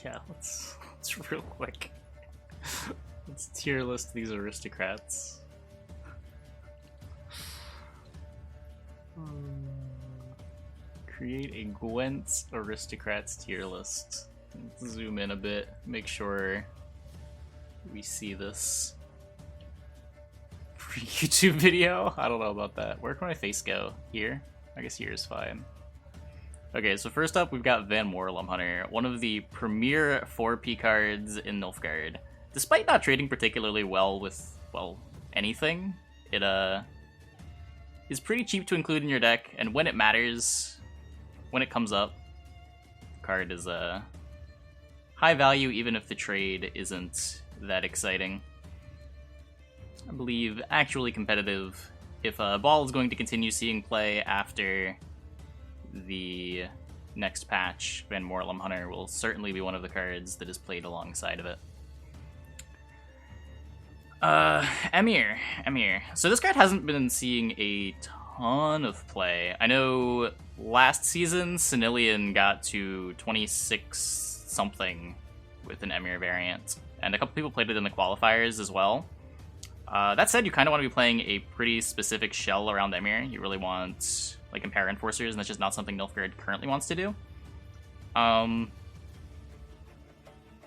Yeah, let's real quick. Let's tier list these aristocrats. Create a Gwent aristocrats tier list. Let's zoom in a bit, make sure we see this. YouTube video? I don't know about that. Where can my face go? Here? I guess here is fine. Okay, so first up we've got Van Morlum Hunter, one of the premier 4P cards in Nilfgaard. Despite not trading particularly well with, well, anything, it is pretty cheap to include in your deck, and when it matters, when it comes up, the card is high value even if the trade isn't that exciting. I believe actually competitive. If Ball is going to continue seeing play after the next patch, Van Morlum Hunter will certainly be one of the cards that is played alongside of it. Emir. So this card hasn't been seeing a ton of play. I know last season, Senilian got to 26 something with an Emir variant, and a couple people played it in the qualifiers as well. That said, you kind of want to be playing a pretty specific shell around Emir. You really want, like, Impair Enforcers, and that's just not something Nilfgaard currently wants to do.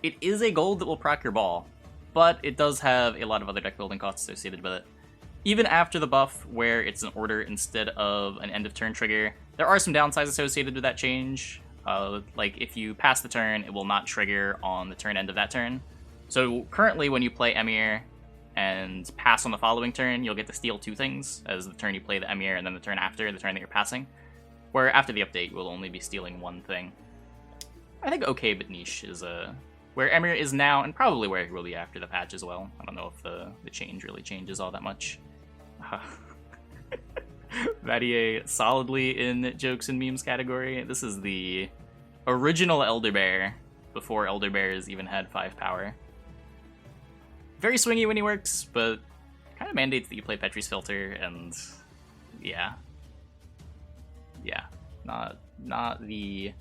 It is a gold that will proc your Ball, but it does have a lot of other deck building costs associated with it. Even after the buff, where it's an order instead of an end-of-turn trigger, there are some downsides associated with that change. Like, if you pass the turn, it will not trigger on the turn end of that turn. So currently, when you play Emir and pass on the following turn, you'll get to steal two things, as the turn you play the Emir and then the turn after, the turn that you're passing. Where after the update, you will only be stealing one thing. I think okay but niche is where Emir is now, and probably where he will be after the patch as well. I don't know if the change really changes all that much. Vadier solidly in jokes and memes category. This is the original Elder Bear, before Elder Bears even had 5 power. Very swingy when he works, but kind of mandates that you play Petri's Filter, and yeah. Yeah, not the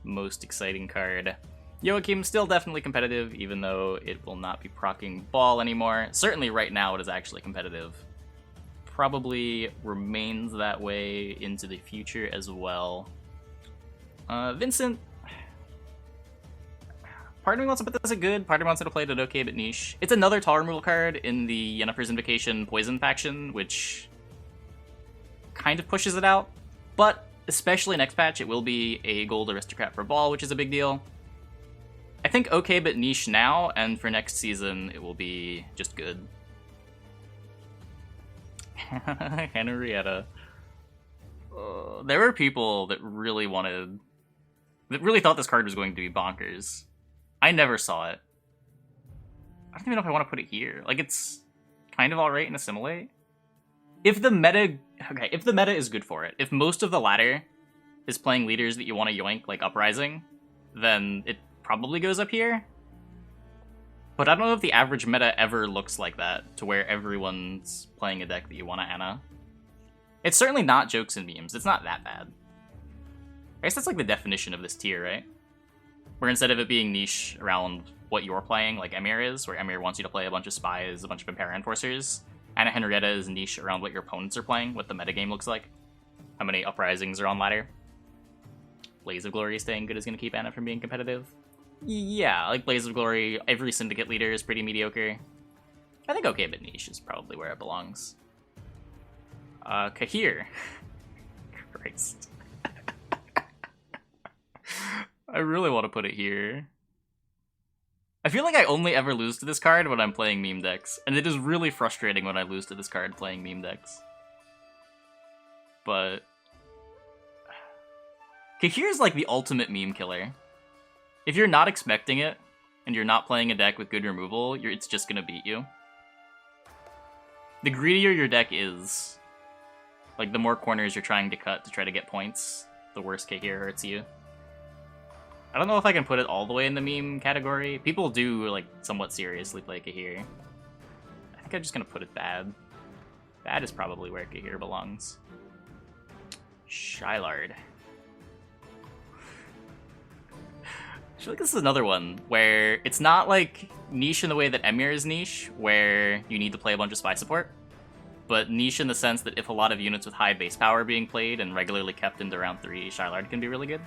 most exciting card. Joachim still definitely competitive, even though it will not be proccing Ball anymore. Certainly right now it is actually competitive. Probably remains that way into the future as well. Vincent, part of me wants to put this at good, part of me wants to play it at okay but niche. It's another tall removal card in the Yennefer's Invocation Poison faction, which kind of pushes it out. But especially next patch, it will be a gold aristocrat for Ball, which is a big deal. I think okay but niche now, and for next season, it will be just good. Henrietta. There were people that really thought this card was going to be bonkers. I never saw it. I don't even know if I want to put it here. Like, it's kind of alright in Assimilate. If the meta is good for it, if most of the ladder is playing leaders that you want to yoink, like Uprising, then it probably goes up here. But I don't know if the average meta ever looks like that, to where everyone's playing a deck that you want to Anna. It's certainly not jokes and memes. It's not that bad. I guess that's like the definition of this tier, right? Where instead of it being niche around what you're playing, like Emir is, where Emir wants you to play a bunch of spies, a bunch of Impair Enforcers, Anna Henrietta is niche around what your opponents are playing, what the metagame looks like. How many Uprisings are on ladder. Blaze of Glory staying good is going to keep Anna from being competitive. Yeah, like Blaze of Glory, every Syndicate leader is pretty mediocre. I think okay but niche is probably where it belongs. Kahir. Christ. I really want to put it here. I feel like I only ever lose to this card when I'm playing meme decks, and it is really frustrating when I lose to this card playing meme decks. But Kahir's like the ultimate meme killer. If you're not expecting it, and you're not playing a deck with good removal, it's just gonna beat you. The greedier your deck is, like the more corners you're trying to cut to try to get points, the worse Kahir hurts you. I don't know if I can put it all the way in the meme category. People do, like, somewhat seriously play Kahir. I think I'm just gonna put it bad. Bad is probably where Kahir belongs. Shylard. feel like this is another one where it's not like niche in the way that Emir is niche, where you need to play a bunch of spy support, but niche in the sense that if a lot of units with high base power are being played and regularly kept into round 3, Shylard can be really good.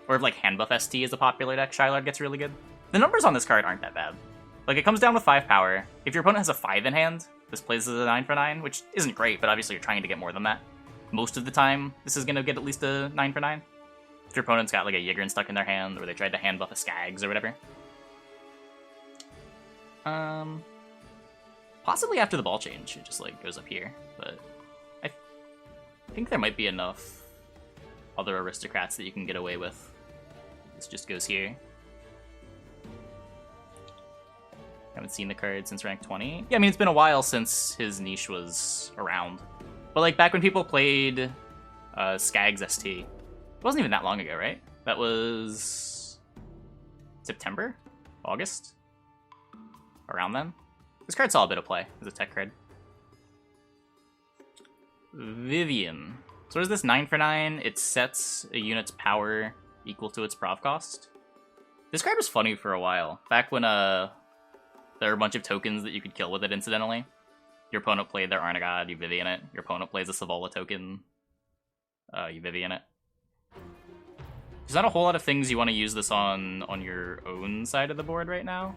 Or if like hand buff ST is a popular deck, Shylard gets really good. The numbers on this card aren't that bad. Like, it comes down with 5 power. If your opponent has a 5 in hand, this plays as a 9 for 9, which isn't great, but obviously you're trying to get more than that. Most of the time, this is going to get at least a 9 for 9. If your opponent's got like a Yigrin stuck in their hand, or they tried to hand buff a Skags or whatever. Possibly after the ball change, it just like goes up here, but I think there might be enough other aristocrats that you can get away with. This just goes here. Haven't seen the card since rank 20. Yeah, I mean, it's been a while since his niche was around. But like back when people played Skags ST, it wasn't even that long ago, right? That was September? August? Around then? This card saw a bit of play as a tech card. Vivian. So what is this? 9 for 9. It sets a unit's power equal to its prov cost. This card was funny for a while. Back when there were a bunch of tokens that you could kill with it incidentally. Your opponent played their Arnagod, you Vivian it. Your opponent plays a Savola token, you Vivian it. There's not a whole lot of things you want to use this on your own side of the board right now.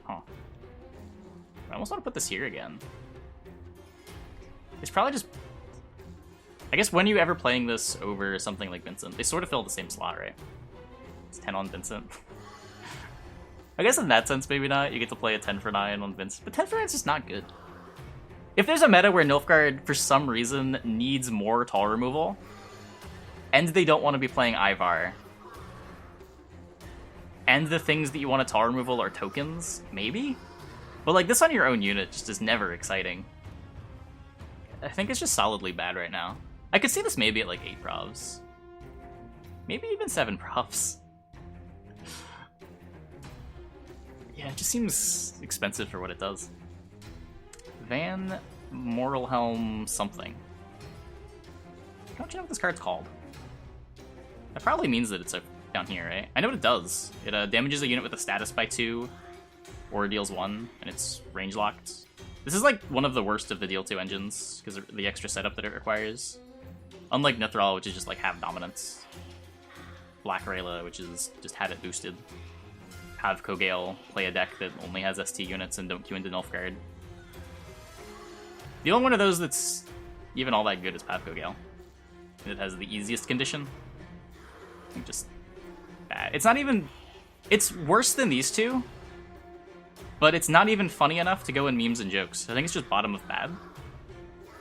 Huh. I almost want to put this here again. It's probably just... I guess when you ever playing this over something like Vincent, they sort of fill the same slot, right? It's 10 on Vincent. I guess in that sense, maybe not. You get to play a 10 for 9 on Vincent, but 10 for 9 is just not good. If there's a meta where Nilfgaard, for some reason, needs more tall removal, and they don't want to be playing Ivar, and the things that you want to tall removal are tokens, maybe? But like this on your own unit just is never exciting. I think it's just solidly bad right now. I could see this maybe at like 8 provs. Maybe even 7 provs. Yeah, it just seems expensive for what it does. Van Moralhelm something. Don't you know what this card's called? That probably means that it's down here, right? I know what it does. It damages a unit with a status by 2, or deals 1, and it's range locked. This is like one of the worst of the deal 2 engines, because of the extra setup that it requires. Unlike Nithral, which is just like have dominance. Black Rayla, which is just have it boosted. Have Kogale play a deck that only has ST units and don't queue into Nilfgaard. The only one of those that's even all that good is Pav Kogale. And it has the easiest condition. I think just bad. It's not even... It's worse than these two, but it's not even funny enough to go in memes and jokes. I think it's just bottom of bad.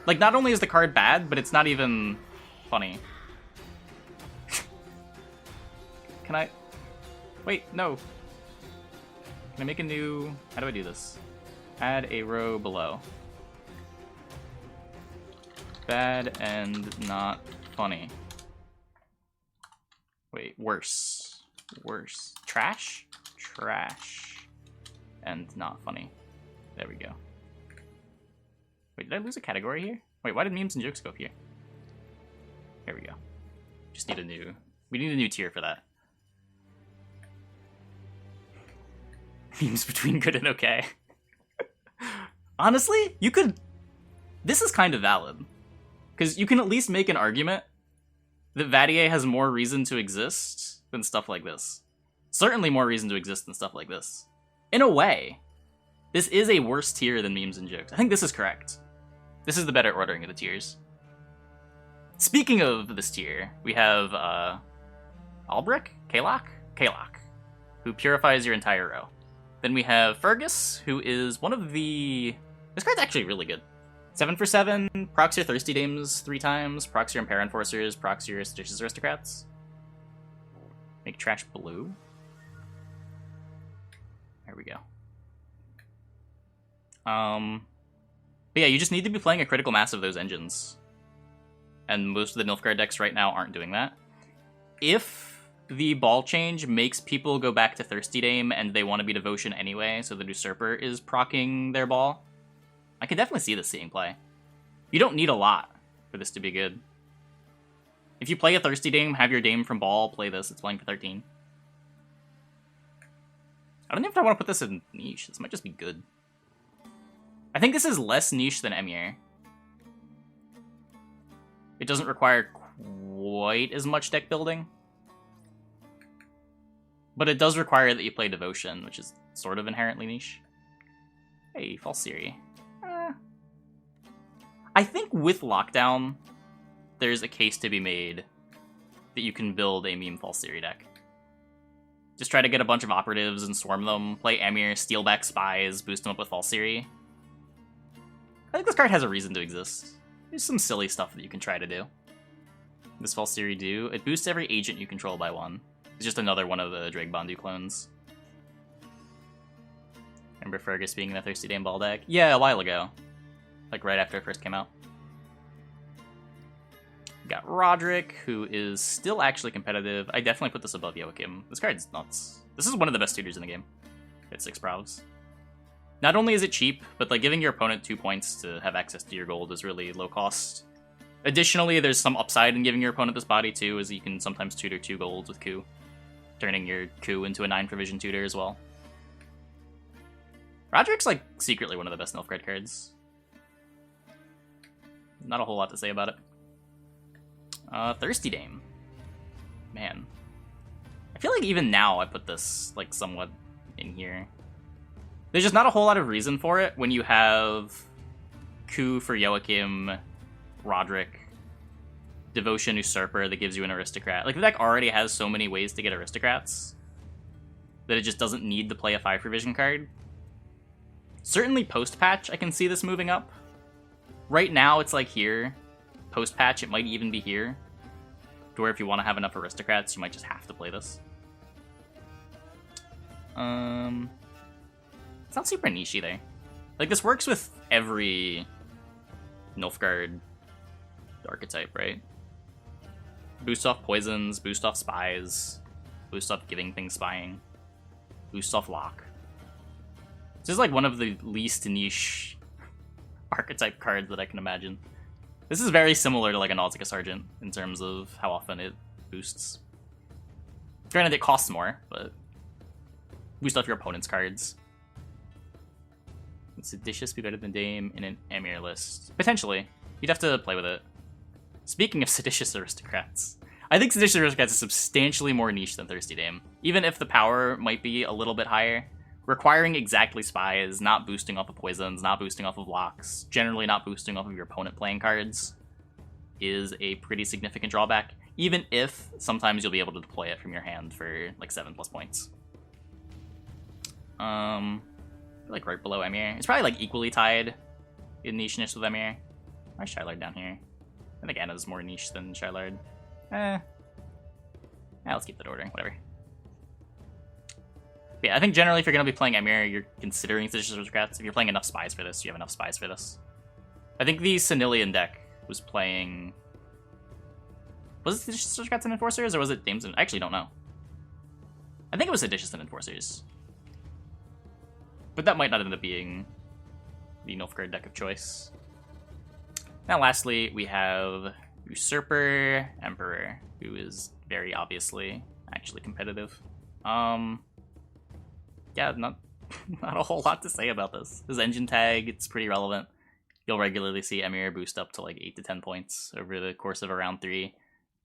Like, not only is the card bad, but it's not even funny. Can I... Wait, no. Can I make a new... How do I do this? Add a row below. Bad and not funny. Wait, worse. Worse. Trash? Trash. And not funny. There we go. Wait, did I lose a category here? Wait, why did memes and jokes go up here? Here we go. Just need a new... We need a new tier for that. Memes between good and okay. Honestly, you could... This is kind of valid. Because you can at least make an argument that Vadier has more reason to exist than stuff like this. Certainly more reason to exist than stuff like this. In a way, this is a worse tier than memes and jokes. I think this is correct. This is the better ordering of the tiers. Speaking of this tier, we have Albrick? Kalok? Kalok, who purifies your entire row. Then we have Fergus, who is one of the... This card's actually really good. 7 for 7, procs your Thirsty Dames 3 times, procs your Impair Enforcers, procs your Seditious Aristocrats. Make trash blue. There we go. But yeah, you just need to be playing a critical mass of those engines. And most of the Nilfgaard decks right now aren't doing that. If the ball change makes people go back to Thirsty Dame and they want to be Devotion anyway, so the Usurper is proccing their ball, I could definitely see this seeing play. You don't need a lot for this to be good. If If you play a Thirsty Dame, have your Dame from Ball, play this. It's playing for 13. I don't know if I want to put this in niche. This might just be good. I think this is less niche than Emir. It doesn't require quite as much deck building. But it does require that you play Devotion, which is sort of inherently niche. Hey, False Siri. I think with Lockdown, there's a case to be made that you can build a meme False Siri deck. Just try to get a bunch of operatives and swarm them, play Emir, steal back spies, boost them up with False Siri. I think this card has a reason to exist. There's some silly stuff that you can try to do. This False Siri do? It boosts every agent you control by 1. It's just another one of the Drake Bondu clones. Remember Fergus being in a Thirsty Dame Ball deck? Yeah, a while ago. Like right after it first came out. We got Roderick, who is still actually competitive. I definitely put this above Joachim. This card's nuts. This is one of the best tutors in the game. It's 6 provs. Not only is it cheap, but like giving your opponent 2 points to have access to your gold is really low cost. Additionally, there's some upside in giving your opponent this body too, as you can sometimes tutor 2 golds with coup, turning your coup into a 9 provision tutor as well. Roderick's like secretly one of the best Nilfgaard cards. Not a whole lot to say about it. Thirsty Dame. Man. I feel like even now I put this like somewhat in here. There's just not a whole lot of reason for it when you have coup for Joachim, Roderick, Devotion, Usurper that gives you an Aristocrat. Like, the deck already has so many ways to get Aristocrats that it just doesn't need to play a 5 provision card. Certainly post-patch, I can see this moving up. Right now, it's like here. Post-patch, it might even be here. To where if you want to have enough Aristocrats, you might just have to play this. It's not super niche either. Like, this works with every Nilfgaard archetype, right? Boost off poisons, boost off spies, boost off giving things spying, boost off lock. This is like one of the least niche archetype cards that I can imagine. This is very similar to like a Nausicaa Sergeant in terms of how often it boosts. Granted, it costs more, but boost off your opponent's cards. Would Seditious be better than Dame in an Emir list? Potentially. You'd have to play with it. Speaking of Seditious Aristocrats, I think Seditious Aristocrats is substantially more niche than Thirsty Dame. Even if the power might be a little bit higher, requiring exactly spies, not boosting off of poisons, not boosting off of locks, generally not boosting off of your opponent playing cards, is a pretty significant drawback, even if sometimes you'll be able to deploy it from your hand for like 7+ points. Like right below Emir. It's probably like equally tied in nicheness with Emir. Why is Shylard down here? I think Anna's more niche than Shylard. Let's keep that ordering, whatever. But yeah, I think generally if you're going to be playing Emir, you're considering Seditious Aristocrats. If you're playing enough spies for this, you have enough spies for this. I think the Senilian deck was playing... Was it Seditious Aristocrats and Enforcers, or was it Dames and... I actually don't know. I think it was Seditious and Enforcers. But that might not end up being the Nilfgaard deck of choice. Now lastly, we have Usurper Emperor, who is very obviously actually competitive. Yeah, not a whole lot to say about this. His engine tag, it's pretty relevant. You'll regularly see Emir boost up to like 8 to 10 points over the course of a round 3.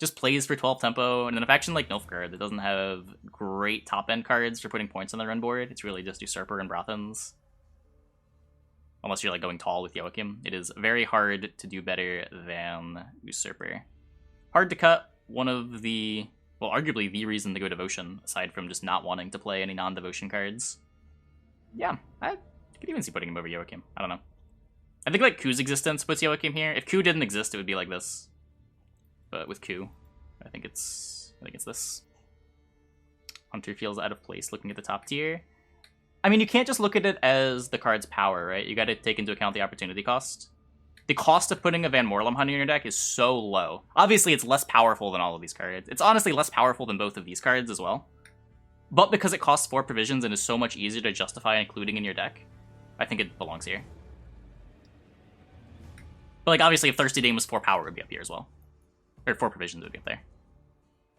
Just plays for 12 tempo, and in a faction like Nilfgaard that doesn't have great top-end cards for putting points on the run board, it's really just Usurper and Brothans. Unless you're like going tall with Joachim. It is very hard to do better than Usurper. Hard to cut, one of the... well, arguably the reason to go Devotion, aside from just not wanting to play any non-Devotion cards. Yeah, I could even see putting him over Joachim. I don't know. I think like Ku's existence puts Joachim here. If Ku didn't exist, it would be like this. But with Ku, I think it's this. Hunter feels out of place looking at the top tier. I mean, you can't just look at it as the card's power, right? You gotta take into account the opportunity cost. The cost of putting a Van Morlem Hunter in your deck is so low. Obviously, it's less powerful than all of these cards. It's honestly less powerful than both of these cards as well. But because it costs 4 provisions and is so much easier to justify including in your deck, I think it belongs here. But like, obviously, if Thirsty Dame was 4 power, it would be up here as well. Or 4 provisions would get there.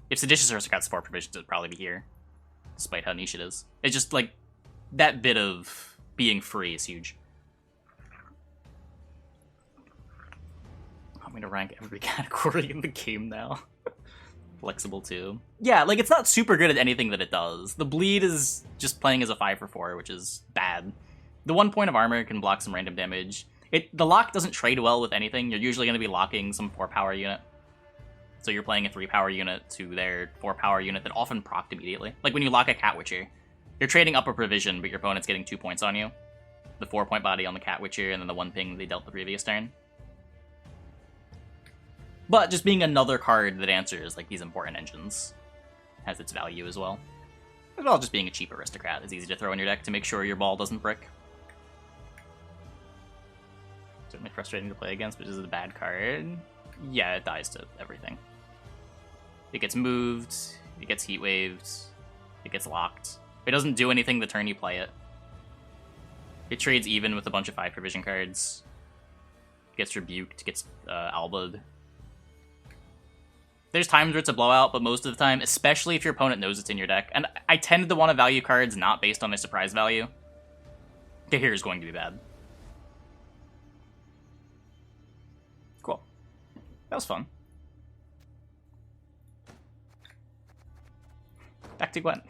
If Seditious Aristocrats 4 provisions, it would probably be here. Despite how niche it is. It's just, like, that bit of being free is huge. I'm gonna rank every category in the game now. Flexible too. Yeah, like, it's not super good at anything that it does. The bleed is just playing as a 5 for 4, which is bad. The 1 point of armor can block some random damage. The lock doesn't trade well with anything. You're usually going to be locking some 4 power unit. So you're playing a 3 power unit to their 4 power unit that often procced immediately. Like when you lock a Cat Witcher, you're trading up a provision, but your opponent's getting 2 points on you. The 4 point body on the Cat Witcher, and then the 1 ping they dealt the previous turn. But just being another card that answers like these important engines has its value as well. As well as just being a cheap aristocrat. It's easy to throw in your deck to make sure your ball doesn't brick. Certainly frustrating to play against, but this is a bad card. Yeah, it dies to everything. It gets moved, it gets heat waved, it gets locked. It doesn't do anything the turn you play it. It trades even with a bunch of 5 provision cards. Gets rebuked, gets albaed. There's times where it's a blowout, but most of the time, especially if your opponent knows it's in your deck, and I tend to want to value cards not based on their surprise value, here is going to be bad. Cool. That was fun. Back to Gwent.